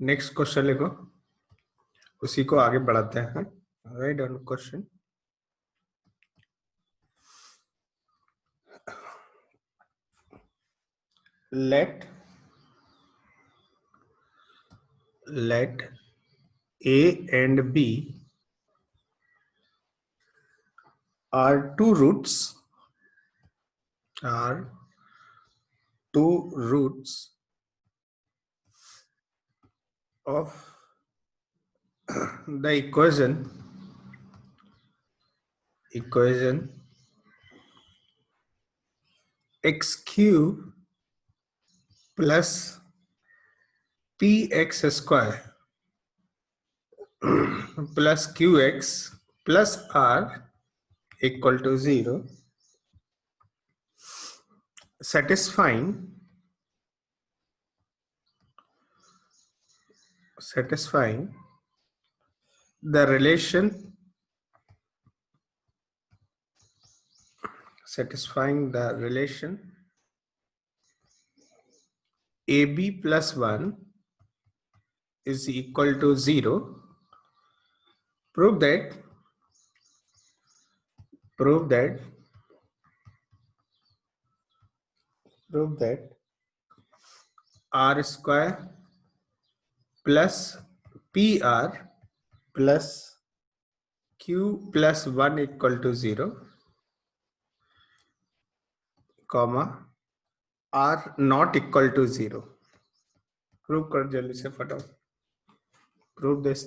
Next question लिखो, उसी को आगे बढ़ाते हैं। Right down question. let A and B are two roots of the equation x cube plus px square plus qx plus r equal to 0, satisfying the relation AB plus 1 is equal to 0. Prove that r square plus pr plus q plus 1 equal to 0, comma r not equal to 0. Prove कर जल्दी से फटाफट। Prove this.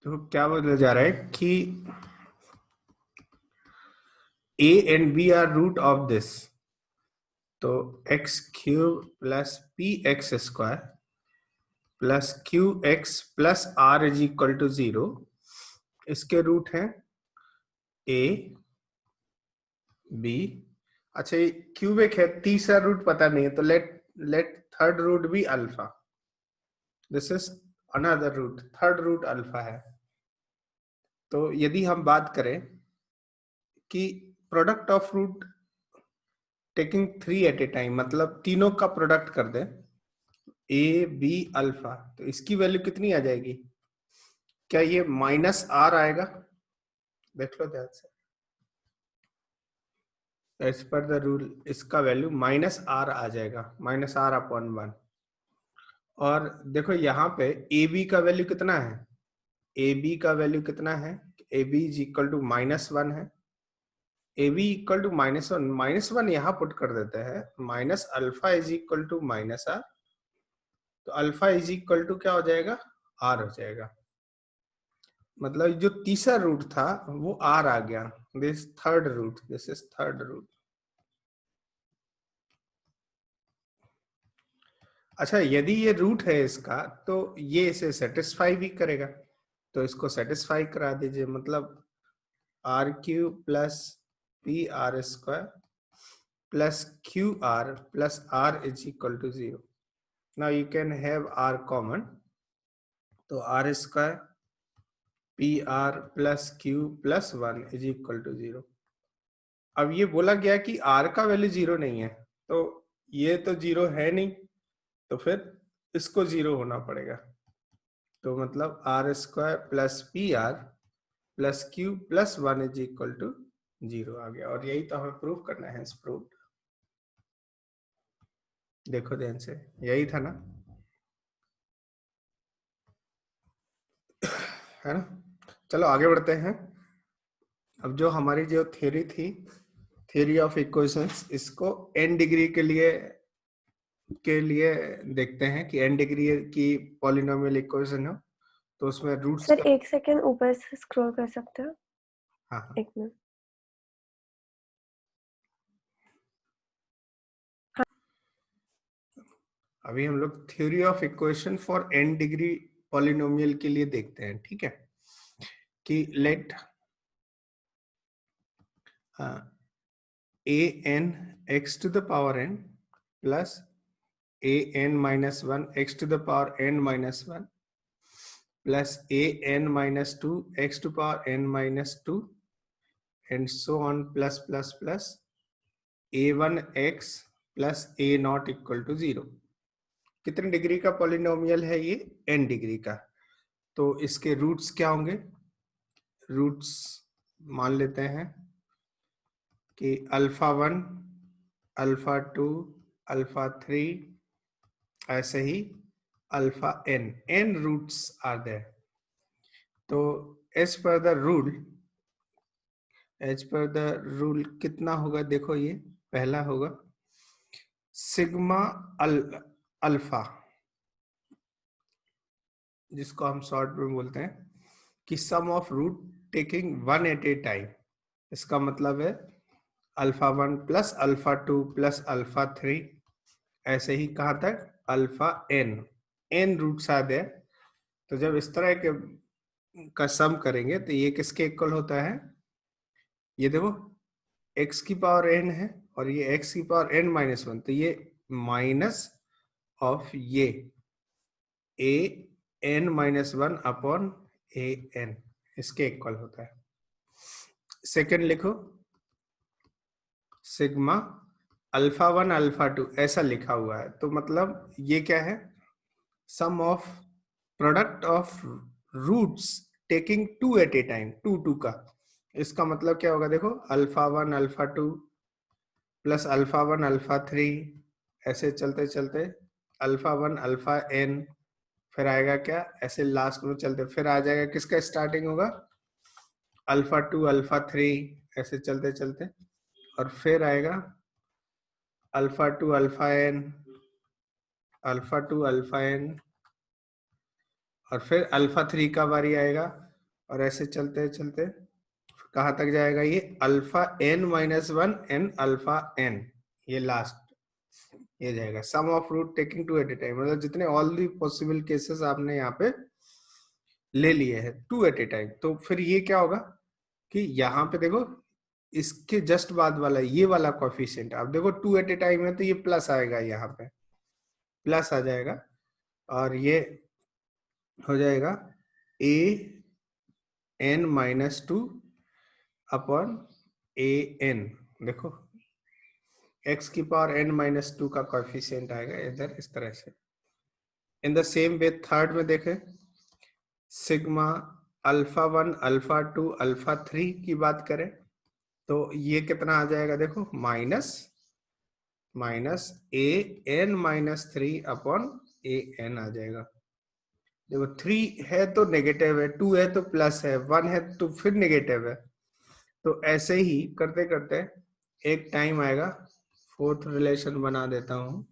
तो क्या बोला जा रहा है कि a and b are root of this, तो x cube plus p x square plus q x plus are is equal to 0, इसके रूट है a b। अच्छा, ये क्यूबिक है, तीसरा रूट पता नहीं है, तो लेट थर्ड रूट भी alpha. This is another root, third root alpha है। तो यदि हम बात करें कि product of root taking 3 at a time, मतलब तीनों का प्रोडक्ट कर दे ए बी अल्फा, तो इसकी वैल्यू कितनी आ जाएगी? क्या ये माइनस आर आएगा? देख लो ध्यान से। एज पर द रूल इसका वैल्यू माइनस आर आ जाएगा, माइनस आर अपॉन 1। और देखो यहाँ पे ए बी का वैल्यू कितना है? ए बी का वैल्यू कितना है? A b is equal to -1 है। ए बी इक्वल टू -1, -1 यहाँ पुट कर देते हैं, minus alpha is equal to minus r, तो अल्फा इज इक्वल टू क्या हो जाएगा? आर हो जाएगा। मतलब जो तीसरा रूट था वो आर आ गया। This third root, this is third root. अच्छा, यदि ये रूट है इसका, तो ये इसे सेटिस्फाई भी करेगा, तो इसको सेटिस्फाई करा दीजिए। मतलब R Q plus P R square plus Q R plus are is equal to 0। Now you can have R common, तो R square P are plus Q plus 1 is equal to 0। अब ये बोला गया कि are का value 0 नहीं है, तो ये तो 0 है नहीं, तो फिर इसको 0 होना पड़ेगा। तो मतलब r square plus P R plus Q plus 1 is equal to 0 आ गया। और यही तो हमें प्रूव करना है। प्रूव, देखो ध्यान से, यही था ना, है ना? चलो आगे बढ़ते हैं। अब जो हमारी जो थ्योरी थी, थ्योरी ऑफ इक्वेशंस, इसको n डिग्री के लिए देखते हैं कि n डिग्री की पॉलिनोमियल इक्वेशन हो तो उसमें रूट्स। सर एक सेकंड ऊपर से स्क्रॉल कर सकते हो? हाँ, एक मिनट। अभी हम लोग theory of equation for n degree polynomial के लिए देखते हैं। ठीक है, कि late a n x to the power n plus a n minus 1 x to the power n minus 1 plus a n minus 2 x to power n minus 2 and so on plus a1 x plus a naught equal to 0। कितने degree का polynomial है ये? n degree का। तो इसके roots क्या होंगे? Roots मान लेते हैं कि अल्फा 1, अल्फा 2, अल्फा 3, ऐसे ही alpha n roots are there. तो एज पर द रूल कितना होगा? देखो, ये पहला होगा सिग्मा अल्फा, जिसको हम शॉर्ट में बोलते हैं कि sum of root taking one at a time. इसका मतलब है alpha 1 plus alpha 2 plus alpha 3, ऐसे ही कहां तक? अल्फा n रूट्स आ दे। तो जब इस तरह के का सम करेंगे तो ये किसके इक्वल होता है? ये देखो, x की पावर n है और ये x की पावर n माइनस 1, तो ये माइनस ऑफ ये a n minus 1 upon a n, इसके इक्वल होता है। सेकंड लिखो, सिग्मा अल्फा 1 अल्फा 2 ऐसा लिखा हुआ है, तो मतलब ये क्या है? Sum of product of roots taking two at a time, two का। इसका मतलब क्या होगा? देखो, alpha 1 alpha 2 plus alpha 1 alpha 3, ऐसे चलते चलते अल्फा 1 अल्फा n, फिर आएगा क्या? ऐसे लास्ट में चलते फिर आ जाएगा किसका स्टार्टिंग होगा? अल्फा 2 अल्फा 3, ऐसे चलते चलते, और फिर आएगा alpha 2 alpha n, alpha 2 alpha n, और फिर अल्फा 3 का बारी आएगा, और ऐसे चलते चलते कहाँ तक जाएगा? ये alpha n minus 1 n alpha n, ये लास्ट ये जाएगा। Sum of root taking two at a time, मतलब जितने ऑल दी पॉसिबल केसेस आपने यहाँ पे ले लिए हैं टू एट ए टाइम। तो फिर ये क्या होगा कि यहाँ पे देखो, इसके जस्ट बाद वाला ये वाला कोफिशिएंट, आप देखो टू एट ए टाइम है तो ये प्लस आएगा, यहाँ पे प्लस आ जाएगा, और ये हो जाएगा ए n माइनस 2 अपॉन ए n। देखो, x की पावर n माइनस 2 का कोएफिशिएंट आएगा इधर इस तरह से। In the same way third में देखें, सिग्मा अल्फा 1 अल्फा 2 अल्फा 3 की बात करें तो ये कितना आ जाएगा? देखो, माइनस ए n माइनस 3 अपॉन ए n आ जाएगा। देखो, 3 है तो नेगेटिव है, 2 है तो प्लस है, 1 है तो फिर नेगेटिव है। तो ऐसे ही करते करते एक टाइम आएगा, फोर्थ रिलेशन बना देता हूं,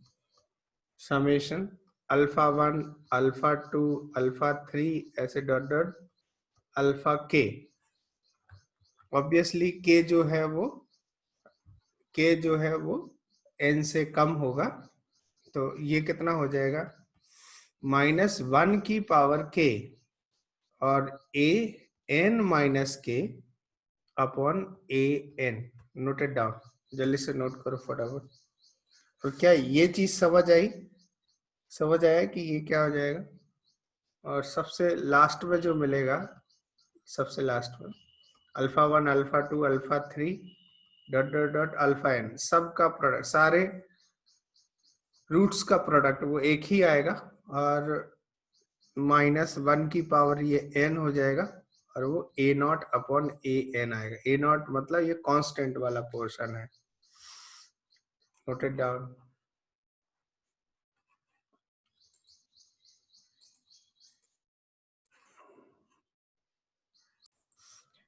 समेशन अल्फा 1 अल्फा 2 अल्फा 3 ऐसे डॉट डॉट अल्फा के। ऑब्वियसली के जो है वो n से कम होगा, तो ये कितना हो जाएगा? माइनस 1 की पावर k और a n minus k upon a n। Noted down, जल्दी से नोट करो फटाफट। तो क्या ये चीज समझ आया कि ये क्या हो जाएगा? और सबसे लास्ट में जो मिलेगा, सबसे लास्ट में alpha 1 alpha 2 alpha 3 dot dot dot alpha n, सब का प्रोडक्ट, सारे रूट्स का प्रोडक्ट वो एक ही आएगा, और माइनस 1 की पावर ये n हो जाएगा, और वो a not upon a n आएगा। a नॉट मतलब ये कांस्टेंट वाला पोर्शन है। Noted down.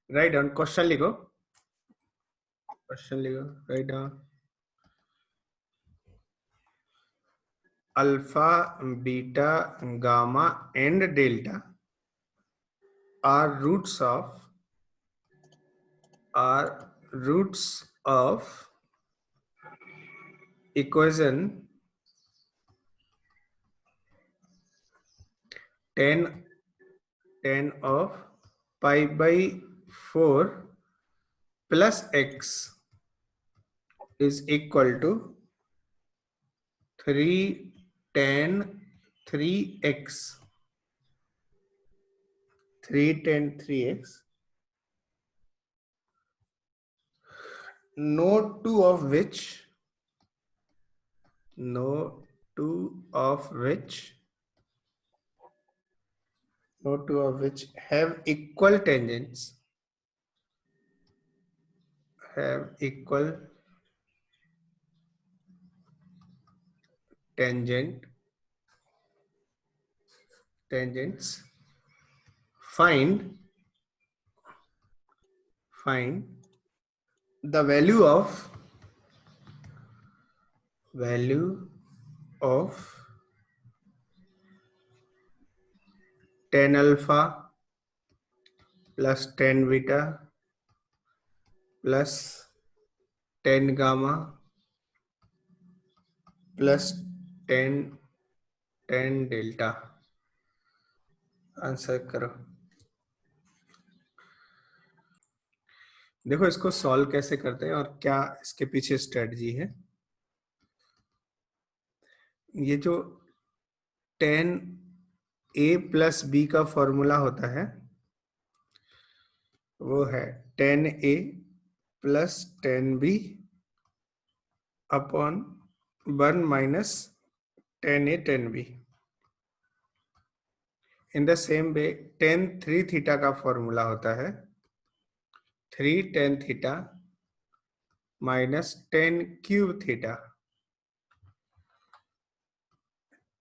Write down, question लिखो, write down. Alpha beta gamma and delta are roots of equation 10 of pi by 4 plus x is equal to 3 tan 3x 3 tan 3x, no two of which no two of which have equal tangents, tangents, find the value of tan alpha plus tan beta plus tan gamma plus tan delta. Answer करो। देखो इसको solve कैसे करते हैं और क्या इसके पीछे स्ट्रेटजी है। ये जो tan a प्लस बी का फॉर्मूला होता है वो है tan a plus tan b upon 1 minus tan a tan b। In the same way tan 3 theta का फॉर्मूला होता है 3 tan theta minus tan cube theta,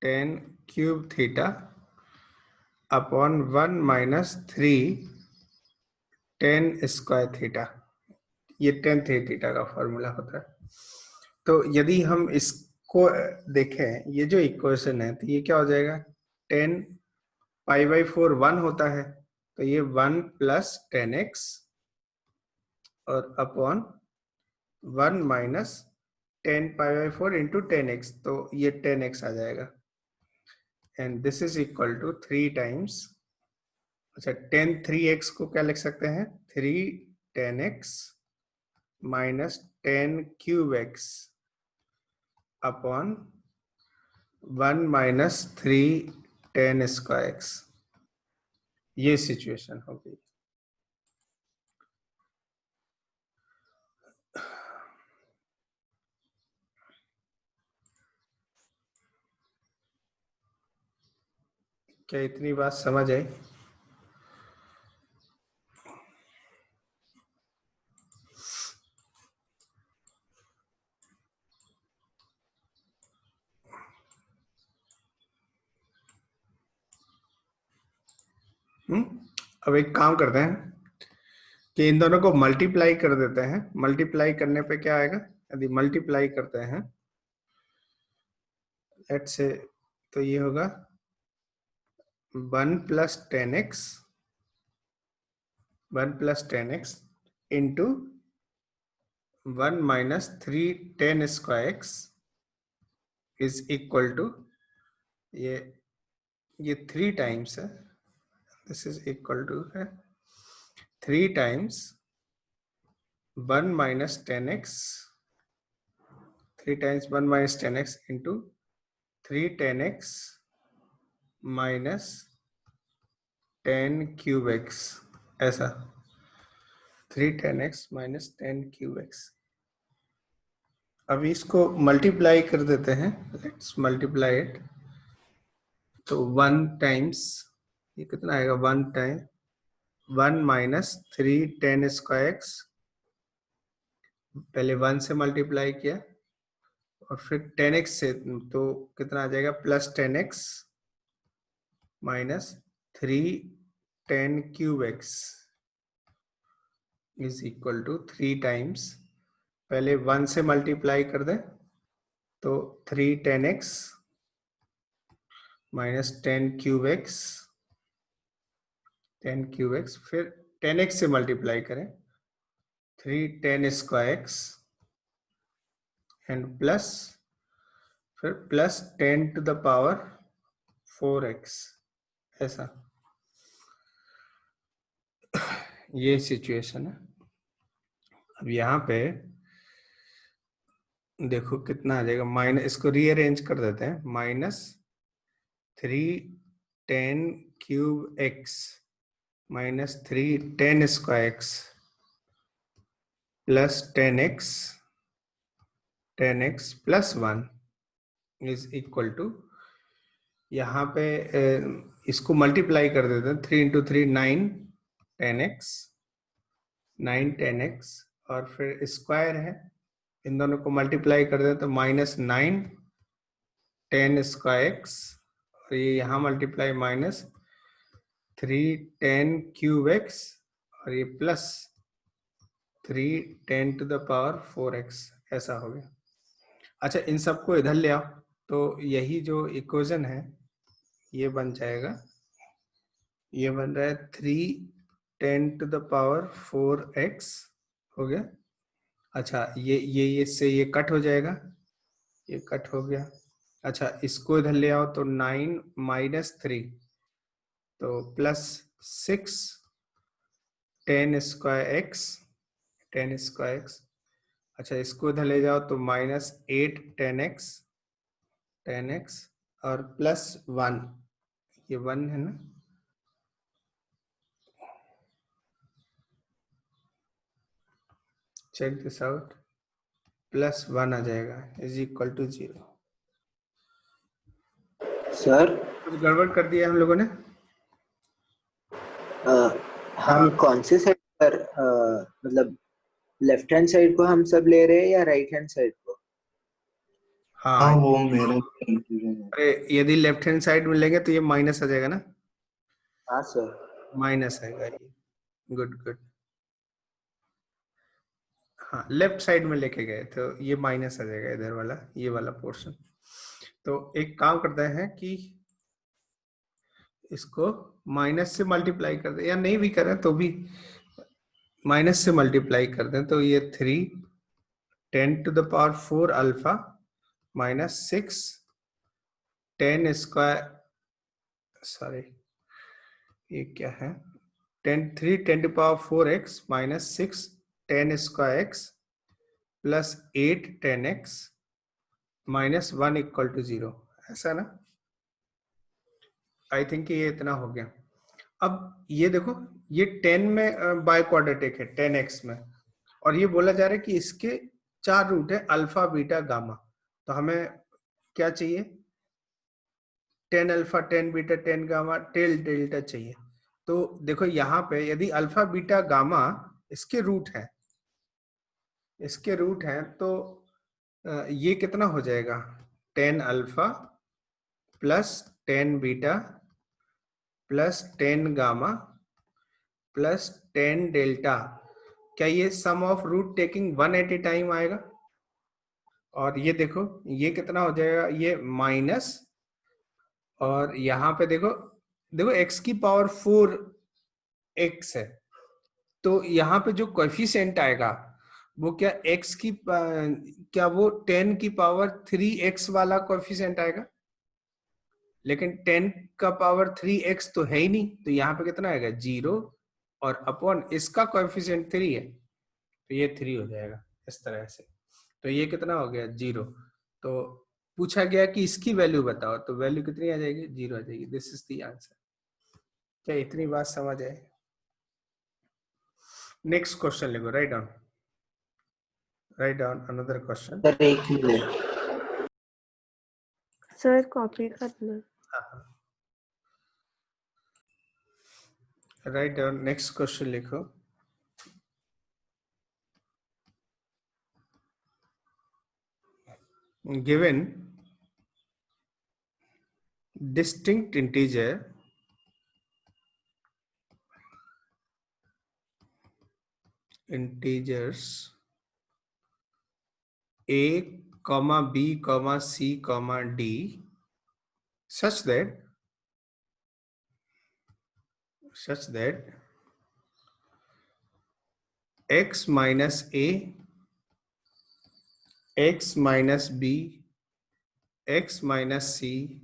tan cube theta upon 1 minus 3 tan square theta. ये tan 3 theta का formula होता है। तो यदि हम इसको देखें, ये जो इक्वेशन है तो ये क्या हो जाएगा, tan पाई बाई 4 1 होता है तो ये 1 प्लस tan x और upon 1 minus tan pi by 4 into tan x, तो ये tan x आ जाएगा। And this is equal to 3 times, अच्छा tan 3x को क्या लिख सकते हैं, 3 tan x minus tan cube x upon 1 minus 3 tan square x। ये सिचुएशन होगी। क्या इतनी बात समझ आई? अब एक काम करते हैं कि इन दोनों को मल्टीप्लाई कर देते हैं। मल्टीप्लाई करने पे क्या आएगा, यदि मल्टीप्लाई करते हैं लेट्स से, तो ये होगा 1 plus tan x into 1 minus 3 tan square x is equal to, ये 3 टाइम्स है, दिस इज इक्वल टू है 3 times 1 minus tan x, 3 times 1 minus tan x into 3 tan x minus tan cube x, ऐसा 3 tan x minus tan cube x। अब इसको multiply कर देते हैं, let's multiply it. तो 1 टाइम्स, ये कितना आएगा, 1 time 1 minus 3 tan square x, पहले 1 से मल्टीप्लाई किया और फिर tan x से, तो कितना आ जाएगा, plus tan x minus 3 tan cube x is equal to 3 times, पहले 1 से मल्टीप्लाई कर दें तो 3 tan x minus tan cube x, फिर tan x से मल्टीप्लाई करें 3 tan square x and plus, फिर plus 10 to the power 4x, ऐसा। ये सिचुएशन है। अब यहाँ पे देखो कितना आ जाएगा, माइनस, इसको रीअरेंज कर देते हैं, minus 3 tan cube x minus 3 tan square x plus tan x plus 1, is equal to, यहाँ पे इसको मल्टीप्लाई कर देते हैं, 3 इंटू 3 9 10x, 9 10x, और फिर स्क्वायर है, इन दोनों को मल्टीप्लाई कर दें तो -9 10 स्क्वायर एक्स, और ये यहाँ मल्टीप्लाई -3 10 क्यूब एक्स, और ये plus 3 10 to the power 4x, ऐसा हो गया। अच्छा, इन सबको इधर ले आओ तो यही जो इक्वेशन है ये बन जाएगा, ये बन रहा है 3 10 टू द पावर 4x, हो गया। अच्छा, ये से ये कट हो जाएगा, ये कट हो गया। अच्छा, इसको इधर ले आओ तो 9 -3, तो +6 10 स्क्वायर एक्स, 10 स्क्वायर एक्स। अच्छा, इसको इधर ले जाओ तो -8 10x, 10x, और +1, ये 1 है ना, चेक दिस आउट, +1 आ जाएगा, इज इक्वल टू 0। सर कुछ गड़बड़ कर दिया हम लोगों ने। हम कौन से साइड पर मतलब लेफ्ट हैंड साइड को हम सब ले रहे हैं या राइट हैंड साइड को? हाँ, वो मेरा कंफ्यूजन है। अरे यदि लेफ्ट हैंड साइड में लेंगे तो ये माइनस आ जाएगा ना, हाँ सर, माइनस आएगा ये, गुड गुड। हाँ, लेफ्ट साइड में लेके गए तो ये माइनस आ जाएगा, इधर वाला, ये वाला पोर्शन। तो एक काम करते हैं कि इसको माइनस से मल्टीप्लाई कर दें, या नहीं भी करें तो भी माइनस से मल्टीप्लाई कर दें, तो ये 3 10 to the power 4 alpha -6 10 square, sorry ये क्या है, 3 10 to power 4x -6 10 square x plus 8 10x -1 equal to 0, ऐसा ना। आई थिंक ये इतना हो गया। अब ये देखो, ये 10 में बाय क्वाड्रेटिक है 10x में, और ये बोला जा रहा है कि इसके 4 रूट है, अल्फा बीटा गामा। तो हमें क्या चाहिए, 10 अल्फा 10 बीटा 10 गामा टेल डेल्टा चाहिए। तो देखो यहाँ पे यदि अल्फा बीटा गामा इसके रूट है, इसके रूट हैं, तो ये कितना हो जाएगा, 10 alpha plus 10 beta plus 10 gamma plus 10 delta. क्या ये sum of root taking 1 at a time आएगा? और ये देखो ये कितना हो जाएगा, ये माइनस, और यहाँ पे देखो देखो x की पावर 4x है, तो यहाँ पे जो कोएफिशिएंट आएगा वो क्या x की क्या वो 10 की पावर 3x वाला कोएफिशिएंट आएगा? लेकिन 10 का पावर 3x तो है ही नहीं, तो यहाँ पे कितना आएगा 0, और अपॉन इसका कोएफिशिएंट 3 है, तो ये 3 हो जाएगा इस तरह से। तो ये कितना हो गया 0। तो पूछा गया कि इसकी वैल्यू बताओ, तो वैल्यू कितनी आ जाएगी, 0 आ जाएगी। This is the answer. क्या इतनी बात समझ आए? नेक्स्ट क्वेश्चन लिखो, write down another question. Sir एक मिनट सर कॉपी करना। राइट डाउन नेक्स्ट क्वेश्चन लिखो। Given distinct integers a comma b comma c comma d such that x minus a, x minus b, x minus c,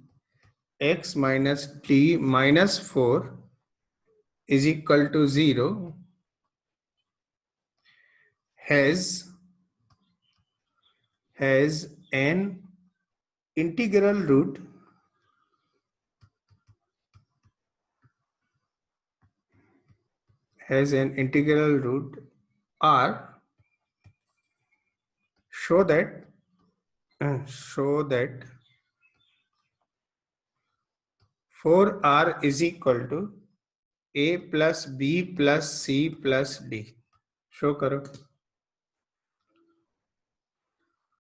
x minus d minus 4 is equal to 0 has an integral root r, show that 4r is equal to a plus b plus c plus d. Show करो।